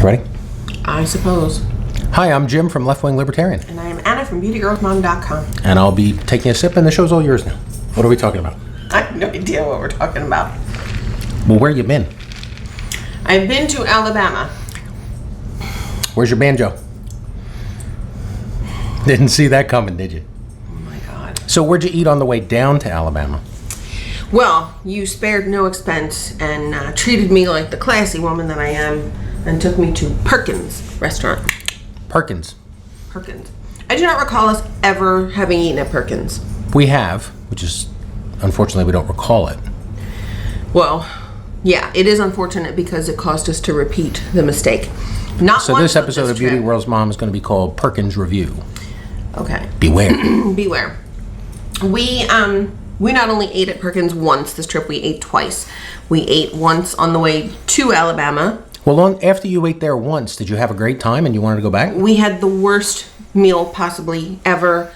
Ready? I suppose. Hi, I'm Jim from Left Wing Libertarian. And I am Anna from Beautygirlsmom.com. And I'll be taking a sip, and the show's all yours now. What are we talking about? I have no idea what we're talking about. Well, where you been? I've been to Alabama. Where's your banjo? Didn't see that coming, did you? Oh my God. So where'd you eat on the way down to Alabama? Well, you spared no expense and treated me like the classy woman that I am and took me to Perkins Restaurant. Perkins. Perkins. I do not recall us ever having eaten at Perkins. We have, which is, unfortunately, we don't recall it. Well, yeah, it is unfortunate because it caused us to repeat the mistake. Not So once, this but episode of trip. Beautygirlsmom is going to be called Perkins Review. Okay. Beware. Beware. We not only ate at Perkins once this trip, we ate twice. We ate once on the way to Alabama. Well, after you ate there once, did you have a great time and you wanted to go back? We had the worst meal possibly ever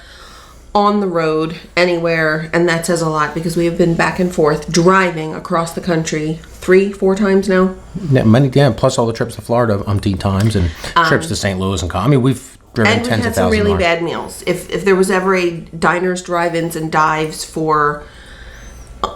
on the road anywhere, and that says a lot because we have been back and forth driving across the country 3-4 times now. Yeah, plus all the trips to Florida umpteen times and trips to St. Louis and we've driven And we've tens had of some thousands really miles. bad meals. If there was ever a diners, drive-ins, and dives for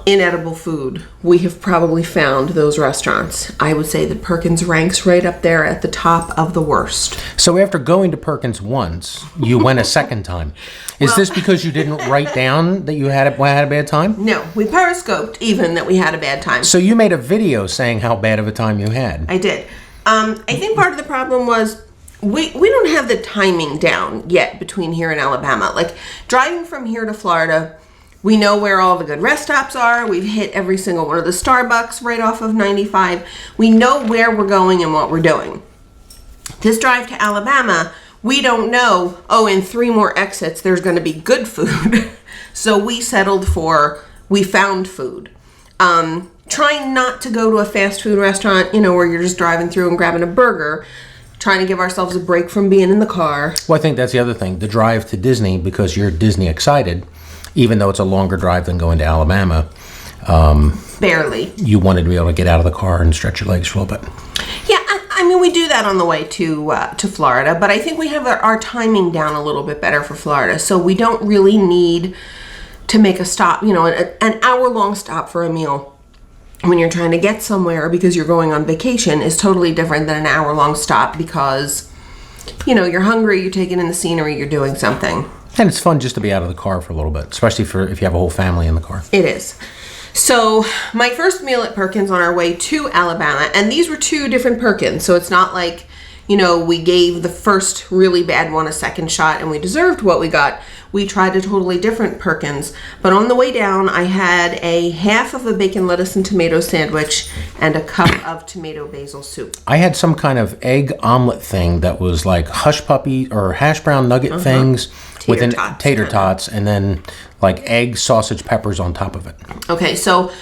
inedible food, we have probably found those restaurants. I would say that Perkins ranks right up there at the top of the worst. So after going to Perkins once, you went a second time. Is this because you didn't write down that you had a bad time? No, we periscoped even that we had a bad time. So you made a video saying how bad of a time you had. I did. I think part of the problem was we don't have the timing down yet between here and Alabama. Like driving from here to Florida, we know where all the good rest stops are. We've hit every single one of the Starbucks right off of 95. We know where we're going and what we're doing. This drive to Alabama, we don't know, in 3 more exits there's going to be good food. So we settled for, we found food. Trying not to go to a fast food restaurant, where you're just driving through and grabbing a burger. Trying to give ourselves a break from being in the car. Well, I think that's the other thing. The drive to Disney, because you're Disney excited, even though it's a longer drive than going to Alabama. Barely. You wanted to be able to get out of the car and stretch your legs for a little bit. Yeah, I mean, we do that on the way to Florida, but I think we have our timing down a little bit better for Florida, so we don't really need to make a stop, an hour-long stop for a meal when you're trying to get somewhere because you're going on vacation is totally different than an hour-long stop because, you're hungry, you're taking in the scenery, you're doing something. And it's fun just to be out of the car for a little bit, especially if you have a whole family in the car. It is. So my first meal at Perkins on our way to Alabama, and these were 2 different Perkins, so it's not like, we gave the first really bad one a second shot and we deserved what we got. We tried a totally different Perkins, but on the way down, I had a half of a bacon, lettuce, and tomato sandwich and a cup of tomato basil soup. I had some kind of egg omelet thing that was like hush puppy or hash brown nugget things with tater tots and then like egg, sausage, peppers on top of it. Okay, so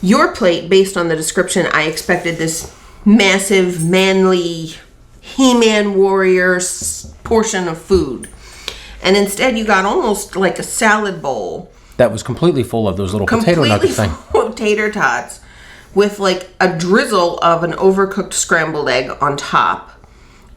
your plate, based on the description, I expected this massive, manly, He-Man warrior portion of food. And instead you got almost like a salad bowl. That was completely full of those little potato nugget things. Full of tater tots with like a drizzle of an overcooked scrambled egg on top.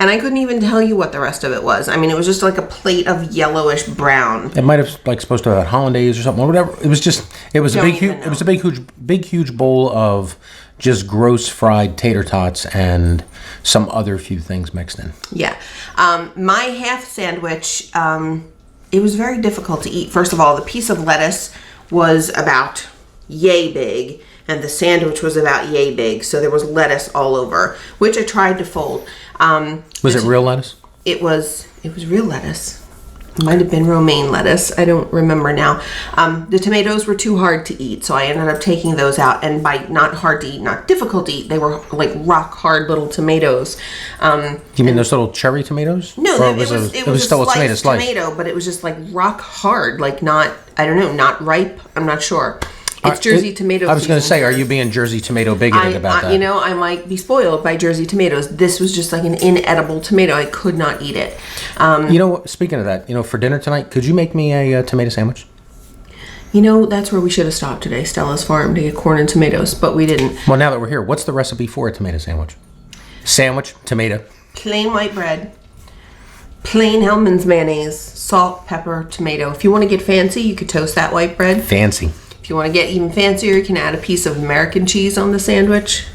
And I couldn't even tell you what the rest of it was. I mean, it was just like a plate of yellowish brown. It might have supposed to have hollandaise or something or whatever. It was a big huge bowl of just gross fried tater tots and some other few things mixed in. Yeah. My half sandwich, it was very difficult to eat. First of all, the piece of lettuce was about yay big and the sandwich was about yay big. So there was lettuce all over, which I tried to fold. Was it real lettuce? It was real lettuce. It might have been romaine lettuce. I don't remember now. The tomatoes were too hard to eat, so I ended up taking those out. And by not hard to eat, not difficult to eat, they were like rock hard little tomatoes. You mean those little cherry tomatoes? No, or it was still a sliced tomato, but it was just like rock hard, like not ripe. I'm not sure. It's Jersey tomato season. I was going to say, are you being Jersey tomato bigoted about that? I might be spoiled by Jersey tomatoes. This was just like an inedible tomato. I could not eat it. Speaking of that, for dinner tonight, could you make me a tomato sandwich? That's where we should have stopped today, Stella's Farm, to get corn and tomatoes, but we didn't. Well, now that we're here, what's the recipe for a tomato sandwich? Sandwich, tomato. Plain white bread, plain Hellman's mayonnaise, salt, pepper, tomato. If you want to get fancy, you could toast that white bread. Fancy. If you want to get even fancier, you can add a piece of American cheese on the sandwich.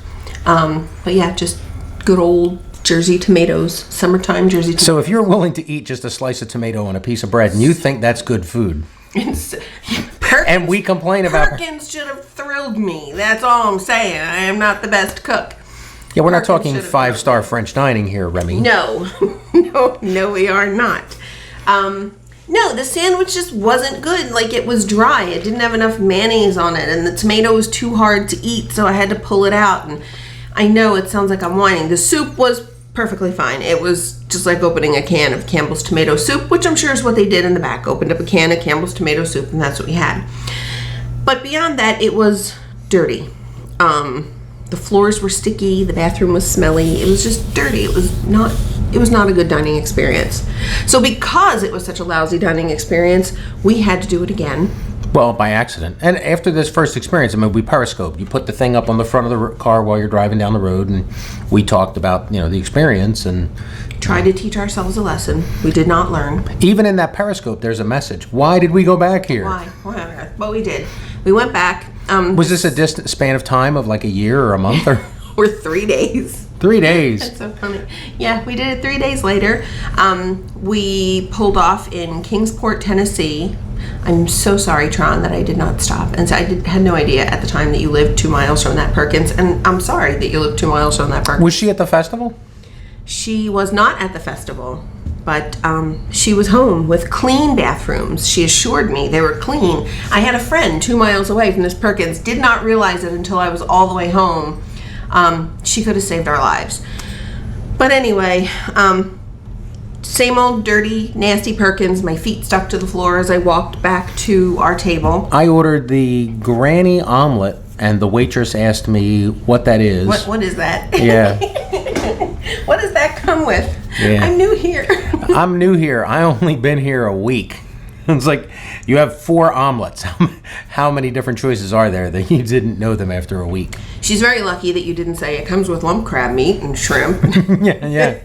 But yeah, just good old Jersey tomatoes, summertime Jersey tomatoes. So if you're willing to eat just a slice of tomato on a piece of bread and you think that's good food, and we complain about Perkins should have thrilled me. That's all I'm saying. I am not the best cook. Yeah, we're not Perkins talking should have 5-star French dining here, Remy. No, no, we are not. No, the sandwich just wasn't good. Like, it was dry. It didn't have enough mayonnaise on it, and the tomato was too hard to eat, so I had to pull it out. And I know it sounds like I'm whining. The soup was perfectly fine. It was just like opening a can of Campbell's tomato soup, which I'm sure is what they did in the back. Opened up a can of Campbell's tomato soup, and that's what we had. But beyond that, it was dirty. The floors were sticky. The bathroom was smelly. It was just dirty. It was not a good dining experience. So because it was such a lousy dining experience, we had to do it again. Well, by accident. And after this first experience, I mean, we periscoped. You put the thing up on the front of the car while you're driving down the road, and we talked about, the experience and tried to teach ourselves a lesson. We did not learn. Even in that periscope, there's a message. Why did we go back here? Why on earth? But we did. We went back. Was this a distant span of time of like a year or a month or 3 days? 3 days. That's so funny. Yeah, we did it 3 days later. We pulled off in Kingsport, Tennessee. I'm so sorry, Tron, that I did not stop. And so I had no idea at the time that you lived 2 miles from that Perkins. And I'm sorry that you lived 2 miles from that Perkins. Was she at the festival? She was not at the festival, but she was home with clean bathrooms. She assured me they were clean. I had a friend 2 miles away from this Perkins, did not realize it until I was all the way home. She could have saved our lives. But anyway, same old dirty, nasty Perkins. My feet stuck to the floor as I walked back to our table. I ordered the granny omelet, and the waitress asked me what that is. What is that? Yeah. What does that come with? Yeah. I'm new here. I'm new here. I only been here a week. It's like, you have 4 omelets. How many different choices are there that you didn't know them after a week? She's very lucky that you didn't say it comes with lump crab meat and shrimp. Yeah.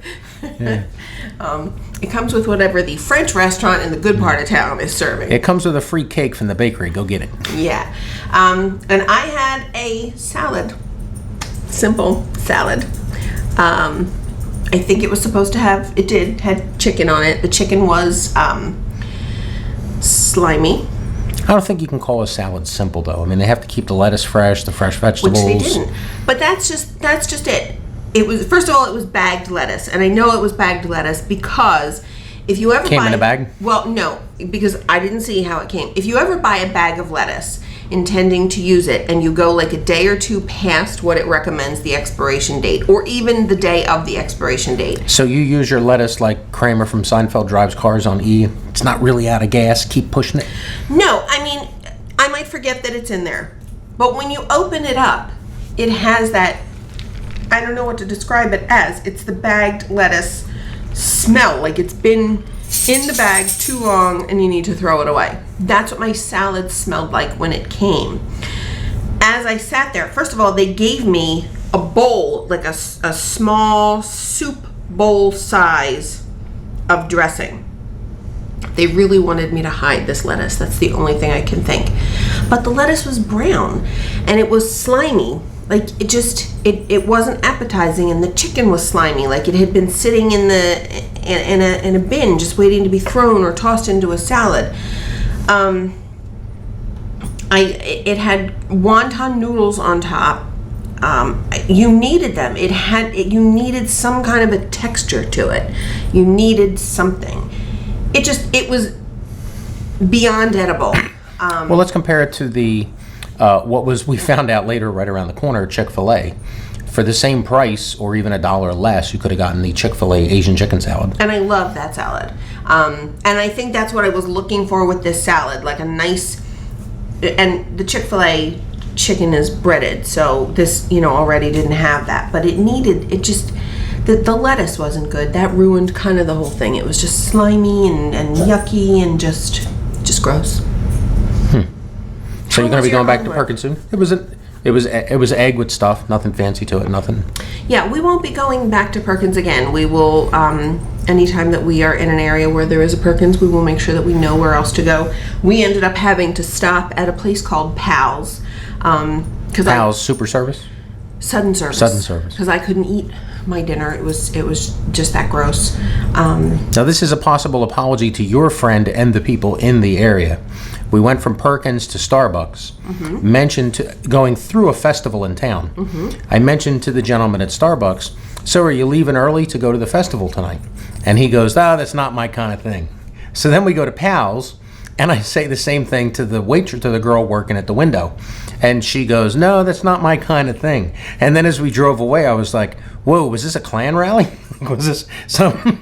It comes with whatever the French restaurant in the good part of town is serving. It comes with a free cake from the bakery. Go get it. Yeah. And I had a salad. Simple salad. I think it was supposed to have, had chicken on it. The chicken was slimy. I don't think you can call a salad simple, though. I mean, they have to keep the lettuce fresh, the fresh vegetables. Which they didn't. But that's just it. It was, first of all, it was bagged lettuce. And I know it was bagged lettuce because if you ever Came in a bag? Well, no, because I didn't see how it came. If you ever buy a bag of lettuce intending to use it and you go like a day or two past what it recommends the expiration date, or even the day of the expiration date. So you use your lettuce like Kramer from Seinfeld drives cars on E. It's not really out of gas. Keep pushing it. No, I mean, I might forget that it's in there. But when you open it up, it has that, I don't know what to describe it as. It's the bagged lettuce smell, like it's been in the bag too long and you need to throw it away. That's what my salad smelled like when it came. As I sat there, first of all, they gave me a bowl, like a small soup bowl size of dressing. They really wanted me to hide this lettuce. That's the only thing I can think. But the lettuce was brown and it was slimy. Like it wasn't appetizing, and the chicken was slimy. Like it had been sitting in a bin, just waiting to be thrown or tossed into a salad. It had wonton noodles on top. You needed them. You needed some kind of a texture to it. You needed something. It was beyond edible. Well, let's compare it to the we found out later right around the corner, Chick-fil-A. For the same price or even $1 less, you could have gotten the Chick-fil-A Asian chicken salad. And I love that salad. And I think that's what I was looking for with this salad, like a nice, and the Chick-fil-A chicken is breaded, so this, already didn't have that. But the lettuce wasn't good. That ruined kind of the whole thing. It was just slimy and yucky and just gross. So you're going to be going back to Perkins soon? It was egg with stuff, nothing fancy to it, nothing. Yeah, we won't be going back to Perkins again. We will, anytime that we are in an area where there is a Perkins, we will make sure that we know where else to go. We ended up having to stop at a place called Pal's. Pal's Super Service? Sudden Service. Sudden Service. Because I couldn't eat my dinner. It was just that gross. Now, this is a possible apology to your friend and the people in the area. We went from Perkins to Starbucks, mentioned going through a festival in town. I mentioned to the gentleman at Starbucks, so are you leaving early to go to the festival tonight? And he goes, that's not my kind of thing. So then we go to Pal's, and I say the same thing to the waitress, to the girl working at the window. And she goes, no, that's not my kind of thing. And then as we drove away, I was like, whoa, was this a Klan rally? Was this some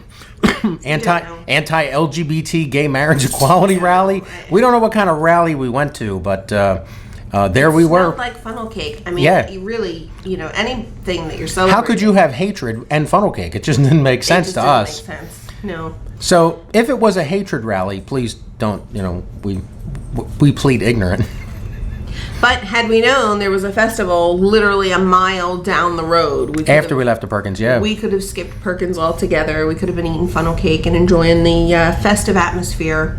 anti-LGBT gay marriage equality rally? We don't know what kind of rally we went to, but there we were. It smelled like funnel cake. I mean, you really, anything that you're celebrating. How could you have hatred and funnel cake? It just didn't make sense to us. Make sense. No. So if it was a hatred rally, please don't, we plead ignorant. But had we known there was a festival literally a mile down the road, we left the Perkins, we could have skipped Perkins altogether. We could have been eating funnel cake and enjoying the festive atmosphere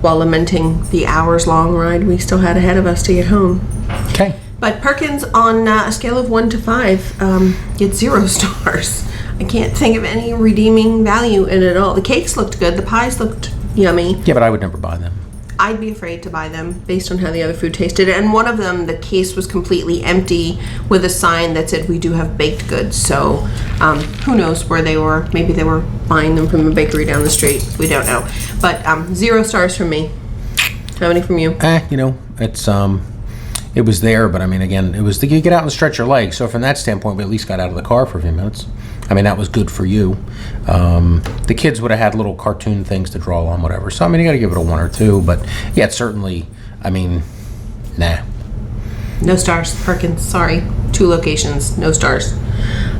while lamenting the hours-long ride we still had ahead of us to get home. Okay. But Perkins, on a scale of 1 to 5, gets 0 stars. I can't think of any redeeming value in it at all. The cakes looked good. The pies looked yummy. Yeah, but I would never buy them. I'd be afraid to buy them based on how the other food tasted. And one of them, the case was completely empty with a sign that said, we do have baked goods. So who knows where they were. Maybe they were buying them from a bakery down the street. We don't know. But 0 stars from me. How many from you? It's it was there, but I mean, again, it was you get out and stretch your legs. So from that standpoint, we at least got out of the car for a few minutes. I mean, that was good for you. The kids would have had little cartoon things to draw on, whatever. So, I mean, you got to give it a 1 or 2. But, yeah, it's certainly, nah. No stars. Perkins, sorry. 2 locations, no stars.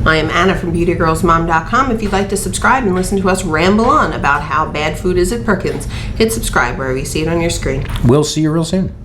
I am Anna from Beautygirlsmom.com. If you'd like to subscribe and listen to us ramble on about how bad food is at Perkins, hit subscribe wherever you see it on your screen. We'll see you real soon.